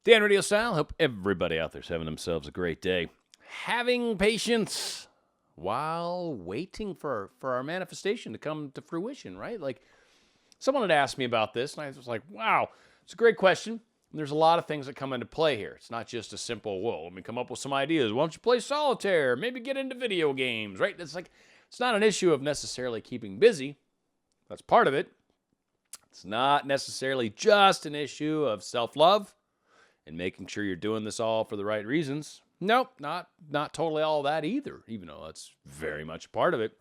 Dan RadioStyle. Hope everybody out there's having themselves a great day. Having patience while waiting for our manifestation to come to fruition, right? Like, someone had asked me about this, and I was like, wow, it's a great question. And there's a lot of things that come into play here. It's not just a simple, well, let me come up with some ideas. Why don't you play solitaire? Maybe get into video games, right? It's like, it's not an issue of necessarily keeping busy. That's part of it. It's not necessarily just an issue of self-love and making sure you're doing this all for the right reasons. Nope, not totally all of that either, even though that's very much a part of it.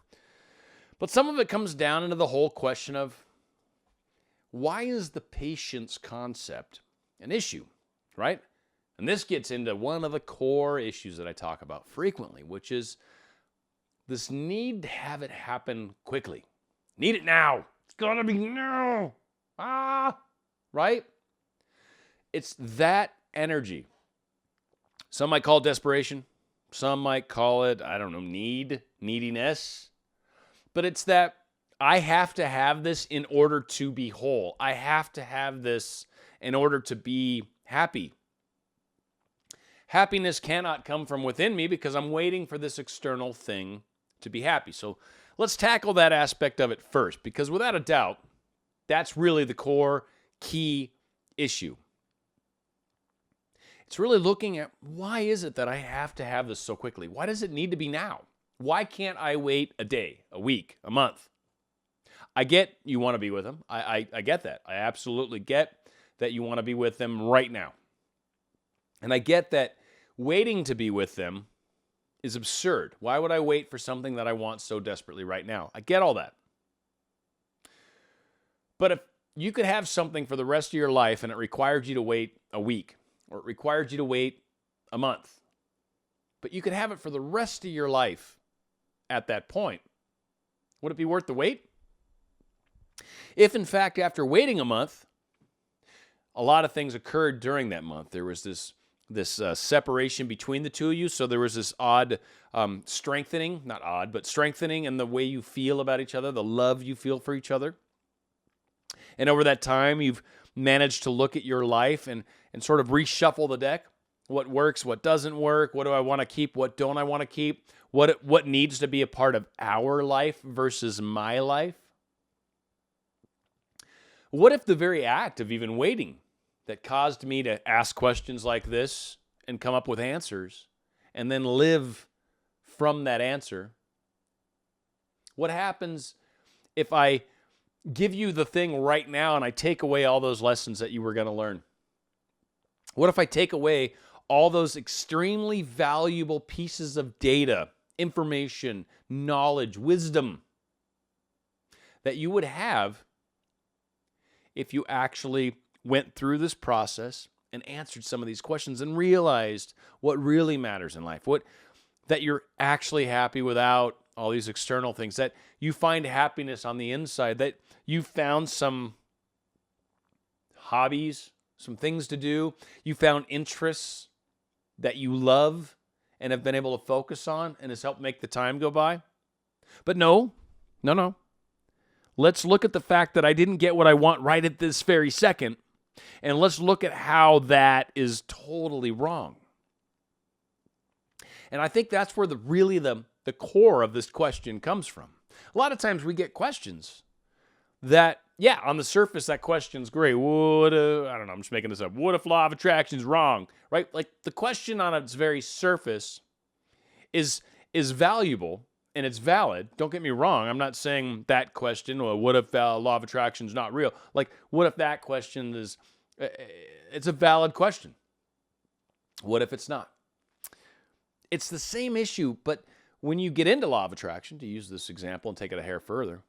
But some of it comes down into the whole question of, why is the patience concept an issue, right? And this gets into one of the core issues that I talk about frequently, which is this need to have it happen quickly. Need it now. It's gonna be now. Right? It's that energy. Some might call it desperation. Some might call it, I don't know, neediness. But it's that I have to have this in order to be whole. I have to have this in order to be happy. Happiness cannot come from within me because I'm waiting for this external thing to be happy. So let's tackle that aspect of it first, because without a doubt, that's really the core key issue. It's really looking at, why is it that I have to have this so quickly? Why does it need to be now? Why can't I wait a day, a week, a month? I get you want to be with them. I get that. I absolutely get that you want to be with them right now. And I get that waiting to be with them is absurd. Why would I wait for something that I want so desperately right now? I get all that. But if you could have something for the rest of your life and it required you to wait a week, or it required you to wait a month, but you could have it for the rest of your life at that point, would it be worth the wait? If, in fact, after waiting a month, a lot of things occurred during that month. There was this separation between the two of you, so there was this odd strengthening, not odd, but strengthening in the way you feel about each other, the love you feel for each other. And over that time, you've managed to look at your life and sort of reshuffle the deck. What works, what doesn't work, what do I want to keep, what don't I want to keep, what needs to be a part of our life versus my life. What if the very act of even waiting that caused me to ask questions like this and come up with answers and then live from that answer? What happens if I give you the thing right now and I take away all those lessons that you were going to learn? What if I take away all those extremely valuable pieces of data, information, knowledge, wisdom that you would have if you actually went through this process and answered some of these questions and realized what really matters in life, that you're actually happy without all these external things, that you find happiness on the inside, that you found some hobbies, some things to do, you found interests that you love and have been able to focus on and has helped make the time go by. But no. Let's look at the fact that I didn't get what I want right at this very second, and let's look at how that is totally wrong. And I think that's where the core of this question comes from. A lot of times we get questions that, yeah, on the surface, that question's great. I don't know, I'm just making this up. What if law of attraction's wrong, right? Like, the question on its very surface is valuable and it's valid. Don't get me wrong. I'm not saying that question, or what if law of attraction's not real? Like, what if that question is, it's a valid question. What if it's not? It's the same issue, but when you get into law of attraction, to use this example and take it a hair further,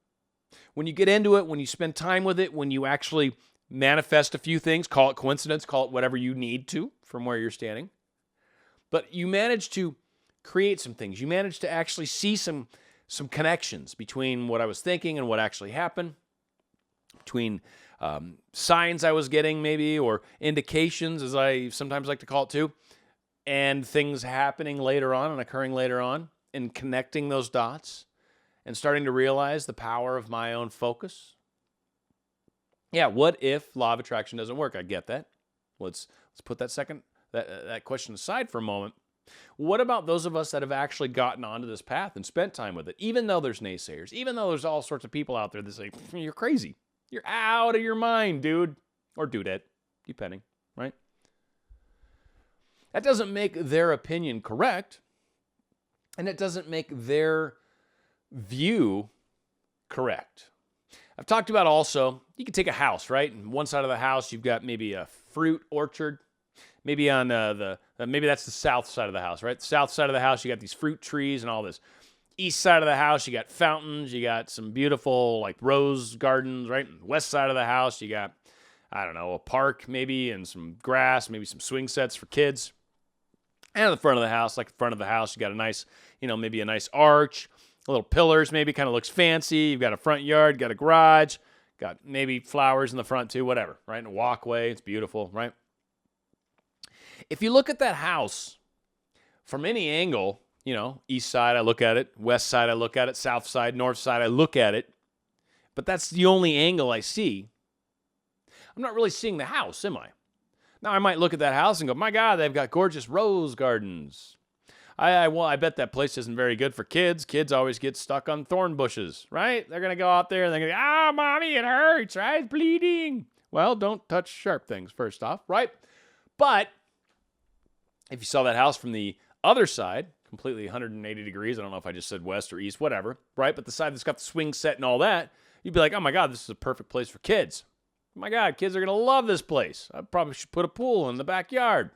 when you get into it, when you spend time with it, when you actually manifest a few things, call it coincidence, call it whatever you need to from where you're standing, but you manage to create some things. You manage to actually see some connections between what I was thinking and what actually happened, between signs I was getting maybe, or indications, as I sometimes like to call it too, and things happening later on and occurring later on, and connecting those dots and starting to realize the power of my own focus. Yeah, what if law of attraction doesn't work? I get that. let's put that question aside for a moment. What about those of us that have actually gotten onto this path and spent time with it, even though there's naysayers, even though there's all sorts of people out there that say, you're crazy. You're out of your mind, dude. Or dudette, depending, right? That doesn't make their opinion correct, and it doesn't make their view correct. I've talked about also, you can take a house, right? And one side of the house, you've got maybe a fruit orchard. Maybe on maybe that's the south side of the house, right? The south side of the house, you got these fruit trees and all this. East side of the house, you got fountains, you got some beautiful like rose gardens, right? And west side of the house, you got, I don't know, a park maybe and some grass, maybe some swing sets for kids. And at the front of the house, like the front of the house, you got a nice, maybe a nice arch, little pillars, maybe kind of looks fancy. You've got a front yard, got a garage, got maybe flowers in the front too, whatever, right? And a walkway, it's beautiful, right? If you look at that house from any angle, east side, I look at it, west side, I look at it, south side, north side, I look at it, but that's the only angle I see. I'm not really seeing the house, am I? Now, I might look at that house and go, my God, they've got gorgeous rose gardens. I bet that place isn't very good for kids. Kids always get stuck on thorn bushes, right? They're going to go out there and they're going to go, mommy, it hurts, right? It's bleeding. Well, don't touch sharp things, first off, right? But if you saw that house from the other side, completely 180 degrees, I don't know if I just said west or east, whatever, right? But the side that's got the swing set and all that, you'd be like, oh my God, this is a perfect place for kids. Oh my God, kids are going to love this place. I probably should put a pool in the backyard.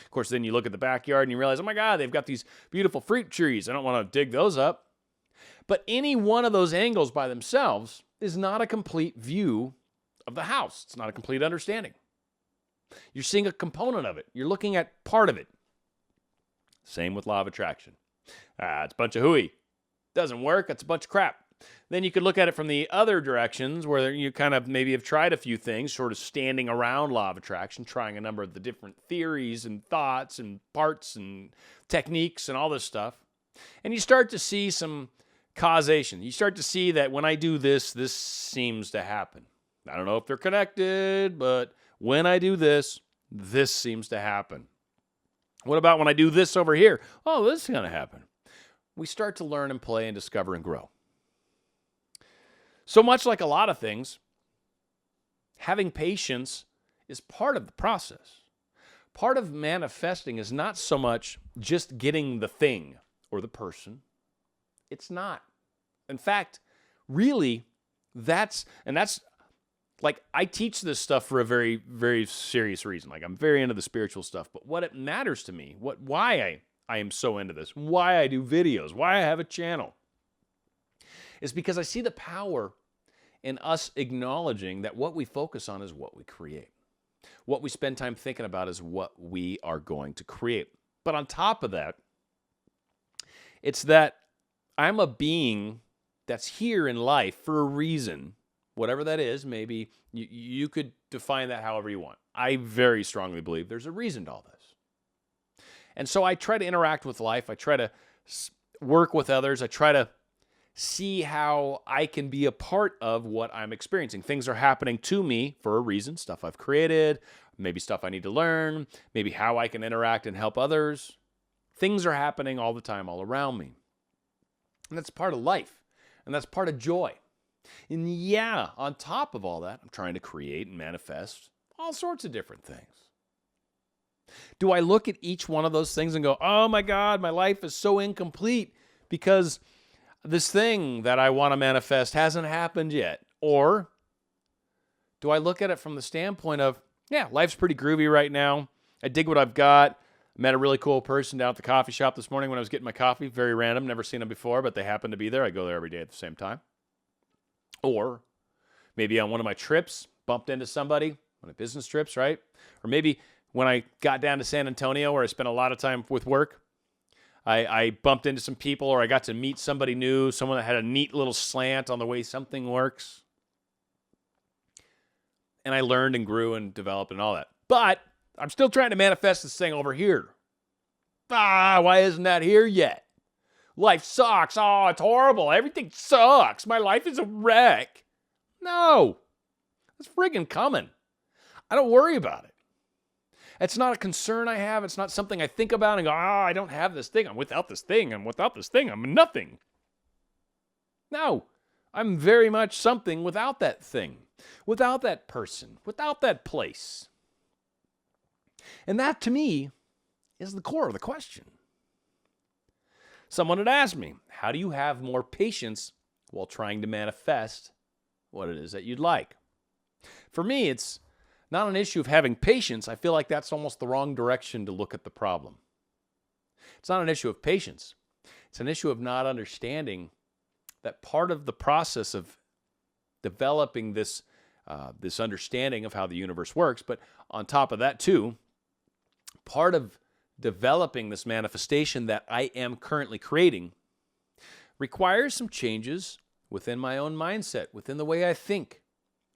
Of course, then you look at the backyard and you realize, oh my God, they've got these beautiful fruit trees. I don't want to dig those up. But any one of those angles by themselves is not a complete view of the house. It's not a complete understanding. You're seeing a component of it. You're looking at part of it. Same with law of attraction. It's a bunch of hooey. Doesn't work. It's a bunch of crap. Then you could look at it from the other directions where you kind of maybe have tried a few things, sort of standing around law of attraction, trying a number of the different theories and thoughts and parts and techniques and all this stuff. And you start to see some causation. You start to see that when I do this, this seems to happen. I don't know if they're connected, but when I do this, this seems to happen. What about when I do this over here? Oh, this is going to happen. We start to learn and play and discover and grow. So much like a lot of things, having patience is part of the process. Part of manifesting is not so much just getting the thing or the person. It's not. In fact, really, that's like, I teach this stuff for a very, very serious reason. Like, I'm very into the spiritual stuff. But what it matters to me, why I am so into this, why I do videos, why I have a channel, is because I see the power in us acknowledging that what we focus on is what we create. What we spend time thinking about is what we are going to create. But on top of that, it's that I'm a being that's here in life for a reason. Whatever that is, maybe you could define that however you want. I very strongly believe there's a reason to all this. And so I try to interact with life. I try to work with others. I try to see how I can be a part of what I'm experiencing. Things are happening to me for a reason, stuff I've created, maybe stuff I need to learn, maybe how I can interact and help others. Things are happening all the time, all around me. And that's part of life. And that's part of joy. And yeah, on top of all that, I'm trying to create and manifest all sorts of different things. Do I look at each one of those things and go, oh my God, my life is so incomplete because this thing that I want to manifest hasn't happened yet? Or do I look at it from the standpoint of, yeah, life's pretty groovy right now. I dig what I've got. Met a really cool person down at the coffee shop this morning when I was getting my coffee. Very random, never seen them before, but they happen to be there. I go there every day at the same time. Or maybe on one of my trips, bumped into somebody, one of my business trips, right? Or maybe when I got down to San Antonio where I spent a lot of time with work, I bumped into some people or I got to meet somebody new, someone that had a neat little slant on the way something works. And I learned and grew and developed and all that. But I'm still trying to manifest this thing over here. Why isn't that here yet? Life sucks. Oh, it's horrible. Everything sucks. My life is a wreck. No. It's friggin' coming. I don't worry about it. It's not a concern I have. It's not something I think about and go, I don't have this thing. I'm without this thing. I'm without this thing. I'm nothing. No, I'm very much something without that thing, without that person, without that place. And that, to me, is the core of the question. Someone had asked me, how do you have more patience while trying to manifest what it is that you'd like? For me, it's not an issue of having patience. I feel like that's almost the wrong direction to look at the problem. It's not an issue of patience. It's an issue of not understanding that part of the process of developing this understanding of how the universe works, but on top of that too, part of developing this manifestation that I am currently creating requires some changes within my own mindset, within the way I think,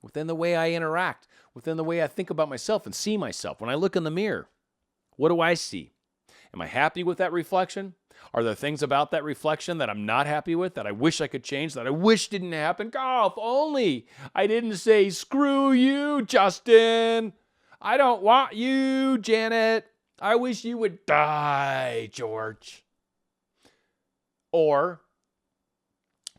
within the way I interact, within the way I think about myself and see myself. When I look in the mirror, what do I see? Am I happy with that reflection? Are there things about that reflection that I'm not happy with, that I wish I could change, that I wish didn't happen? God, if only I didn't say, screw you, Justin. I don't want you, Janet. I wish you would die, George. Or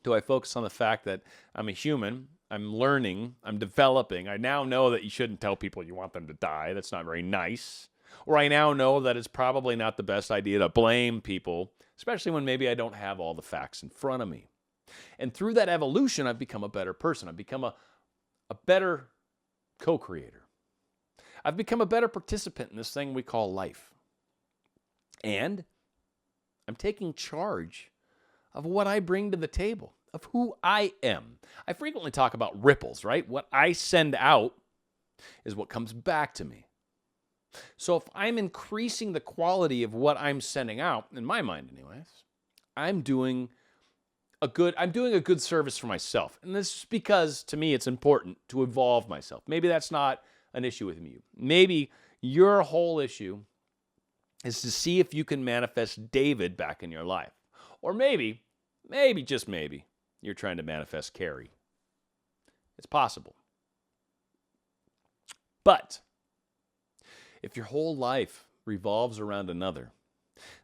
do I focus on the fact that I'm a human, I'm learning, I'm developing. I now know that you shouldn't tell people you want them to die. That's not very nice. Or I now know that it's probably not the best idea to blame people, especially when maybe I don't have all the facts in front of me. And through that evolution, I've become a better person. I've become a better co-creator. I've become a better participant in this thing we call life. And I'm taking charge of what I bring to the table, of who I am. I frequently talk about ripples, right? What I send out is what comes back to me. So if I'm increasing the quality of what I'm sending out, in my mind anyways, I'm doing a good service for myself. And this is because, to me, it's important to evolve myself. Maybe that's not an issue with you. Maybe your whole issue is to see if you can manifest David back in your life. Or maybe, just maybe, you're trying to manifest Carrie. It's possible. But if your whole life revolves around another,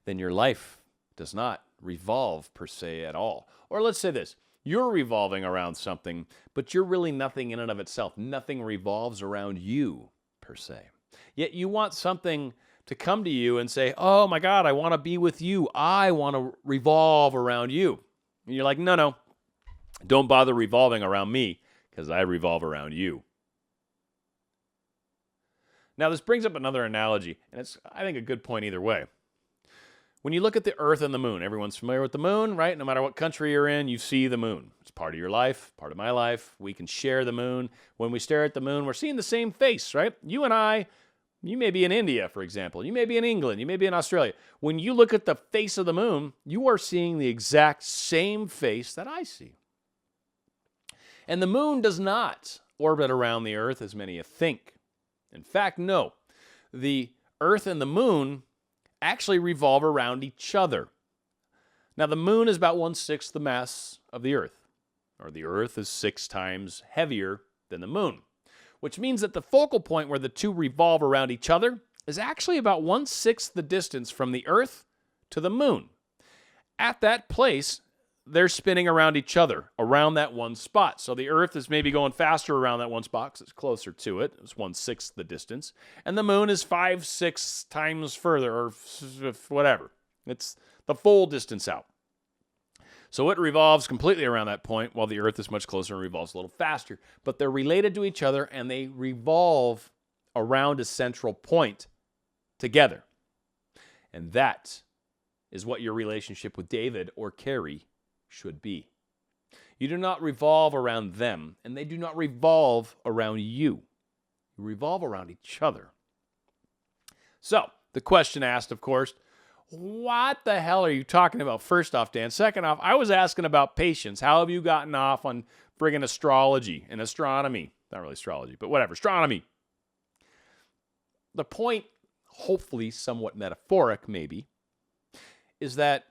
then your life does not revolve per se at all. Or let's say this, you're revolving around something, but you're really nothing in and of itself. Nothing revolves around you per se. Yet you want something to come to you and say, oh my God, I want to be with you. I want to revolve around you. And you're like, no, don't bother revolving around me because I revolve around you. Now, this brings up another analogy, and it's, I think, a good point either way. When you look at the Earth and the moon, everyone's familiar with the moon, right? No matter what country you're in, you see the moon. It's part of your life, part of my life. We can share the moon. When we stare at the moon, we're seeing the same face, right? You and I, you may be in India, for example. You may be in England. You may be in Australia. When you look at the face of the moon, you are seeing the exact same face that I see. And the moon does not orbit around the Earth as many think. In fact, no. The Earth and the moon actually revolve around each other. Now, the moon is about 1/6 the mass of the Earth, or the Earth is 6 times heavier than the moon, which means that the focal point where the two revolve around each other is actually about 1/6 the distance from the Earth to the moon. At that place, they're spinning around each other, around that one spot. So the Earth is maybe going faster around that one spot because it's closer to it. It's 1/6 the distance. And the moon is 5-6 times further, or whatever. It's the full distance out. So it revolves completely around that point, while the Earth is much closer and revolves a little faster. But they're related to each other, and they revolve around a central point together. And that is what your relationship with David or Carrie should be. You do not revolve around them, and they do not revolve around you. You revolve around each other. So, the question asked, of course, what the hell are you talking about? First off, Dan. Second off, I was asking about patience. How have you gotten off on friggin' astrology and astronomy? Not really astrology, but whatever, astronomy. The point, hopefully somewhat metaphoric maybe, is that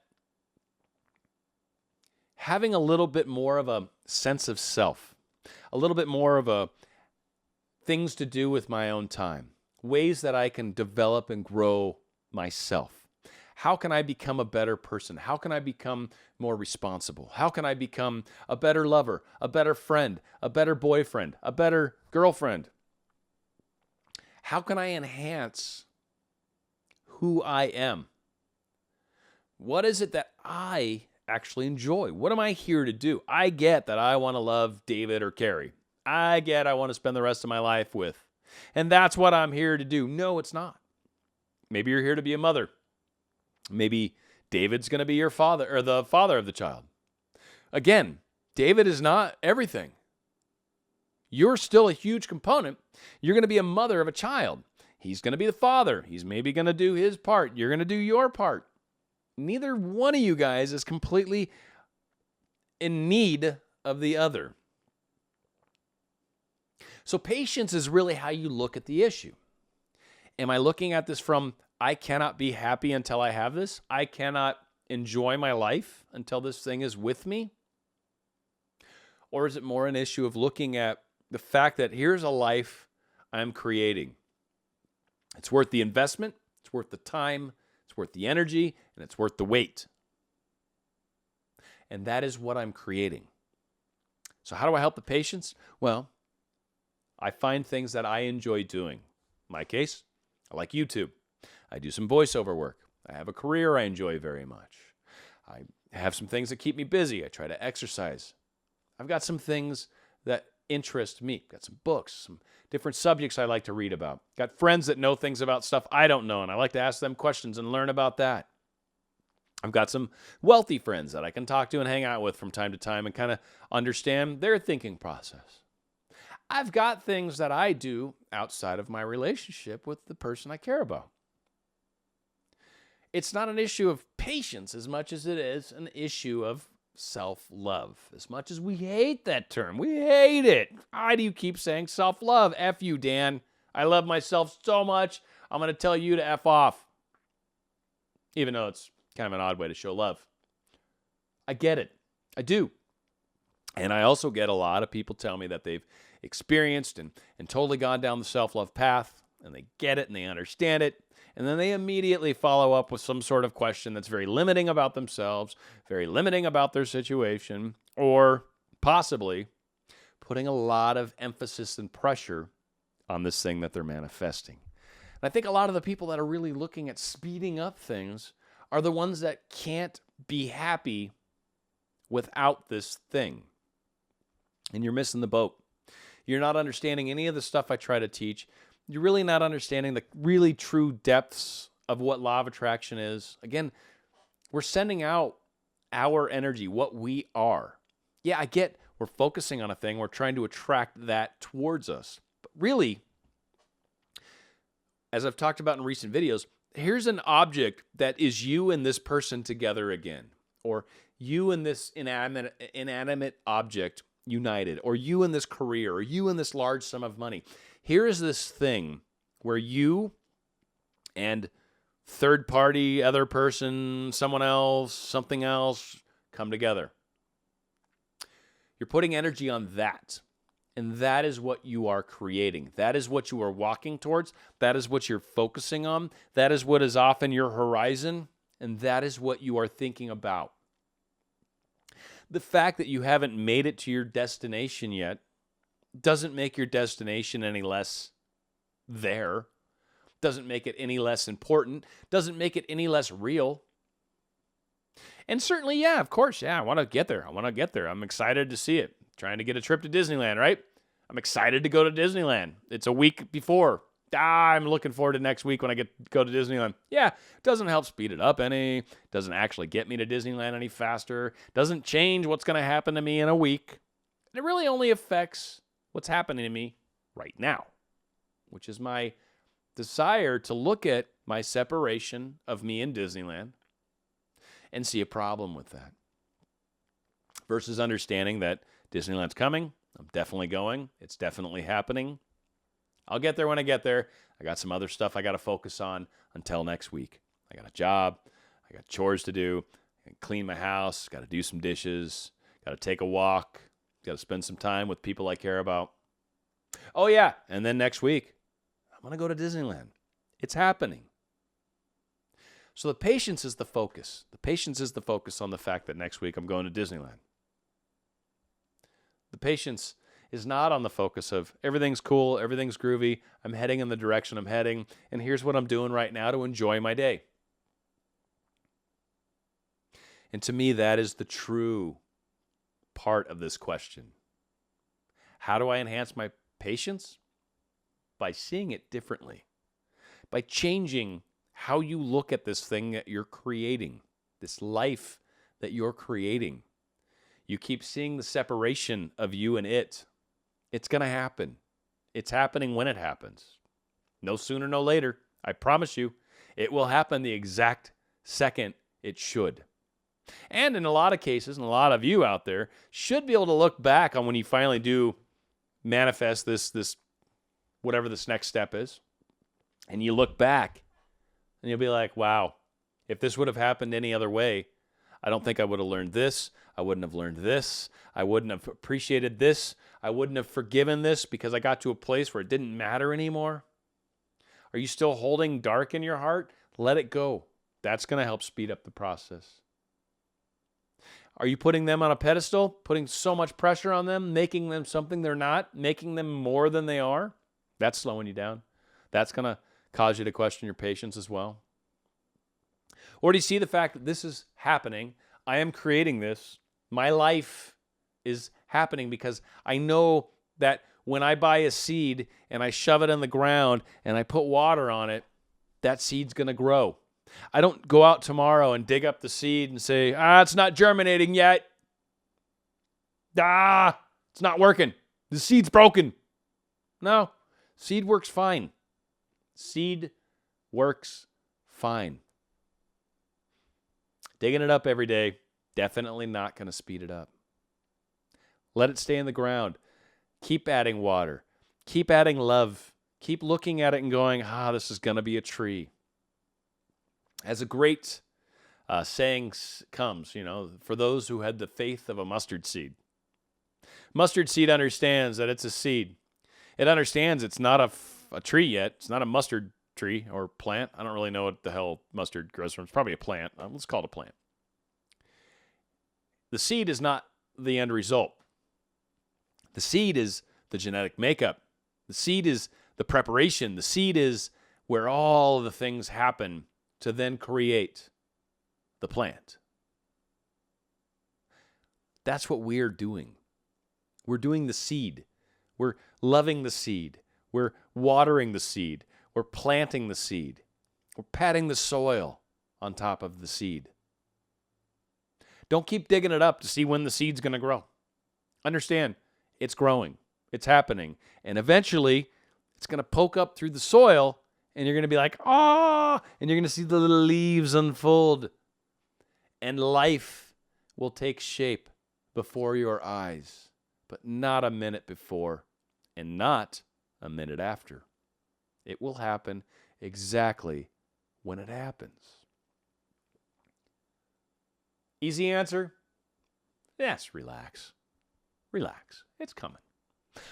having a little bit more of a sense of self, a little bit more of a things to do with my own time, ways that I can develop and grow myself. How can I become a better person? How can I become more responsible? How can I become a better lover, a better friend, a better boyfriend, a better girlfriend? How can I enhance who I am? What is it that I actually enjoy? What am I here to do? I get that I want to love David or Carrie. I get I want to spend the rest of my life with. And that's what I'm here to do. No, it's not. Maybe you're here to be a mother. Maybe David's going to be your father or the father of the child. Again, David is not everything. You're still a huge component. You're going to be a mother of a child. He's going to be the father. He's maybe going to do his part. You're going to do your part. Neither one of you guys is completely in need of the other. So patience is really how you look at the issue. Am I looking at this from, I cannot be happy until I have this? I cannot enjoy my life until this thing is with me? Or is it more an issue of looking at the fact that here's a life I'm creating? It's worth the investment, it's worth the time, it's worth the energy, and it's worth the wait. And that is what I'm creating. So how do I help the patients? Well, I find things that I enjoy doing. In my case, I like YouTube. I do some voiceover work. I have a career I enjoy very much. I have some things that keep me busy. I try to exercise. I've got some things that interest me. Got some books, some different subjects I like to read about. Got friends that know things about stuff I don't know, and I like to ask them questions and learn about that. I've got some wealthy friends that I can talk to and hang out with from time to time and kind of understand their thinking process. I've got things that I do outside of my relationship with the person I care about. It's not an issue of patience as much as it is an issue of self-love. As much as we hate that term, we hate it. Why do you keep saying self-love? F you, Dan. I love myself so much, I'm going to tell you to F off. Even though it's kind of an odd way to show love. I get it. I do. And I also get a lot of people tell me that they've experienced and totally gone down the self-love path, and they get it and they understand it. And then they immediately follow up with some sort of question that's very limiting about themselves, very limiting about their situation, or possibly putting a lot of emphasis and pressure on this thing that they're manifesting. And I think a lot of the people that are really looking at speeding up things are the ones that can't be happy without this thing. And you're missing the boat. You're not understanding any of the stuff I try to teach. You're really not understanding the really true depths of what law of attraction is. Again, we're sending out our energy, what we are. Yeah, I get we're focusing on a thing. We're trying to attract that towards us. But really, as I've talked about in recent videos, here's an object that is you and this person together again. Or you and this inanimate object united. Or you and this career. Or you and this large sum of money. Here is this thing where you and third party, other person, someone else, something else come together. You're putting energy on that. And that is what you are creating. That is what you are walking towards. That is what you're focusing on. That is what is often your horizon. And that is what you are thinking about. The fact that you haven't made it to your destination yet doesn't make your destination any less there, doesn't make it any less important, doesn't make it any less real. And certainly, yeah, of course, yeah, I want to get there. I'm excited to see it. Trying to get a trip to Disneyland, right? I'm excited to go to Disneyland. It's a week before. I'm looking forward to next week when I go to Disneyland. Yeah, doesn't help speed it up any. Doesn't actually get me to Disneyland any faster. Doesn't change what's going to happen to me in a week. And it really only affects what's happening to me right now, which is my desire to look at my separation of me and Disneyland and see a problem with that. Versus understanding that Disneyland's coming. I'm definitely going. It's definitely happening. I'll get there when I get there. I got some other stuff I got to focus on until next week. I got a job. I got chores to do. I got to clean my house. Got to do some dishes. Got to take a walk. Got to spend some time with people I care about. Oh, yeah. And then next week, I'm I'm going to go to Disneyland. It's happening. So the patience is the focus. The patience is the focus on the fact that next week I'm going to Disneyland. The patience is not on the focus of everything's cool, everything's groovy, I'm heading in the direction I'm heading, and here's what I'm doing right now to enjoy my day. And to me, that is the true part of this question. How do I enhance my patience? By seeing it differently. By changing how you look at this thing that you're creating, this life that you're creating. You keep seeing the separation of you and it. It's going to happen. It's happening when it happens. No sooner, no later. I promise you, it will happen the exact second it should. And in a lot of cases, and a lot of you out there, should be able to look back on when you finally do manifest this whatever this next step is. And you look back, and you'll be like, wow, if this would have happened any other way, I don't think I would have learned this. I wouldn't have learned this. I wouldn't have appreciated this. I wouldn't have forgiven this because I got to a place where it didn't matter anymore. Are you still holding dark in your heart? Let it go. That's going to help speed up the process. Are you putting them on a pedestal, putting so much pressure on them, making them something they're not, making them more than they are? That's slowing you down. That's going to cause you to question your patience as well. Or do you see the fact that this is happening? I am creating this. My life is happening because I know that when I buy a seed and I shove it in the ground and I put water on it, that seed's going to grow. I don't go out tomorrow and dig up the seed and say, it's not germinating yet. It's not working. The seed's broken. No, seed works fine. Seed works fine. Digging it up every day, definitely not going to speed it up. Let it stay in the ground. Keep adding water. Keep adding love. Keep looking at it and going, this is going to be a tree. As a great saying comes, for those who had the faith of a mustard seed. Mustard seed understands that it's a seed. It understands it's not a tree yet. It's not a mustard tree or plant. I don't really know what the hell mustard grows from. It's probably a plant. Let's call it a plant. The seed is not the end result. The seed is the genetic makeup. The seed is the preparation. The seed is where all of the things happen to then create the plant. That's what we're doing. We're doing the seed. We're loving the seed. We're watering the seed. We're planting the seed. We're patting the soil on top of the seed. Don't keep digging it up to see when the seed's going to grow. Understand, it's growing. It's happening. And eventually, it's going to poke up through the soil, and you're going to be like, and you're going to see the little leaves unfold. And life will take shape before your eyes, but not a minute before and not a minute after. It will happen exactly when it happens. Easy answer? Yes, relax. Relax. It's coming.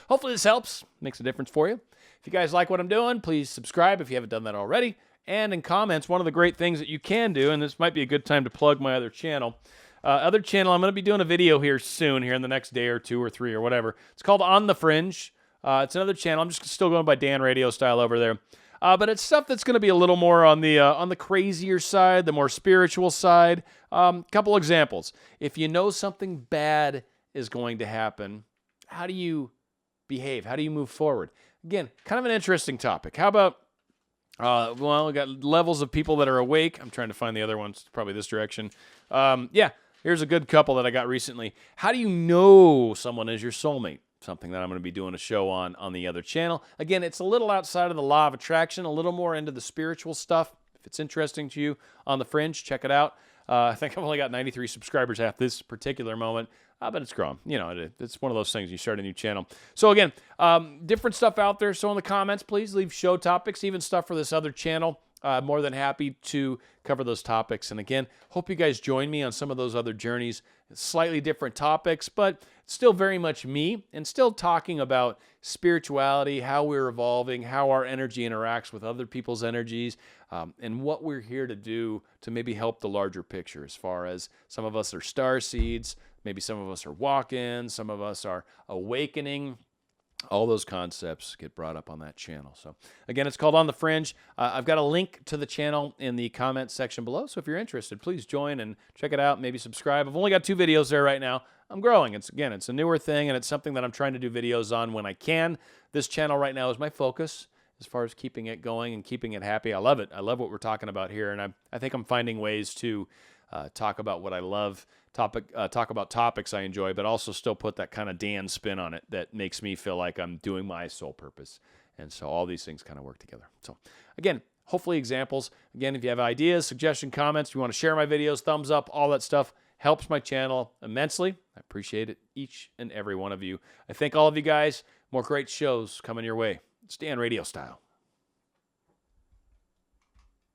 Hopefully this helps, makes a difference for you. If you guys like what I'm doing, please subscribe if you haven't done that already. And in comments, one of the great things that you can do, and this might be a good time to plug my other channel. I'm going to be doing a video here soon, here in the next day or 2 or 3 or whatever. It's called On the Fringe. It's another channel. I'm just still going by Dan RadioStyle over there. But it's stuff that's going to be a little more on the crazier side, the more spiritual side. Couple examples. If you know something bad is going to happen, how do you behave? How do you move forward? Again, kind of an interesting topic. How about, we got levels of people that are awake. I'm trying to find the other ones, probably this direction. Here's a good couple that I got recently. How do you know someone is your soulmate? Something that I'm going to be doing a show on the other channel. Again, it's a little outside of the law of attraction, a little more into the spiritual stuff. If it's interesting to you, On the Fringe, check it out. I think I've only got 93 subscribers at this particular moment, but it's growing. It's one of those things. You start a new channel. So again, different stuff out there. So in the comments, please leave show topics, even stuff for this other channel. more than happy to cover those topics. And again, hope you guys join me on some of those other journeys. Slightly different topics, but still very much me, and still talking about spirituality, how we're evolving, how our energy interacts with other people's energies, and what we're here to do to maybe help the larger picture, as far as some of us are star seeds, maybe some of us are walk-ins, some of us are awakening. All those concepts get brought up on that channel. So again, it's called On the Fringe. I've got a link to the channel in the comments section below. So if you're interested, please join and check it out. Maybe subscribe. I've only got 2 videos there right now. I'm growing. It's a newer thing, and it's something that I'm trying to do videos on when I can. This channel right now is my focus as far as keeping it going and keeping it happy. I love it. I love what we're talking about here, and I think I'm finding ways to talk about what I love, talk about topics I enjoy, but also still put that kind of Dan spin on it that makes me feel like I'm doing my sole purpose. And so all these things kind of work together. So again, hopefully examples. Again, if you have ideas, suggestions, comments, you want to share my videos, thumbs up, all that stuff helps my channel immensely. I appreciate it, each and every one of you. I thank all of you guys. More great shows coming your way. It's Dan Radio Style.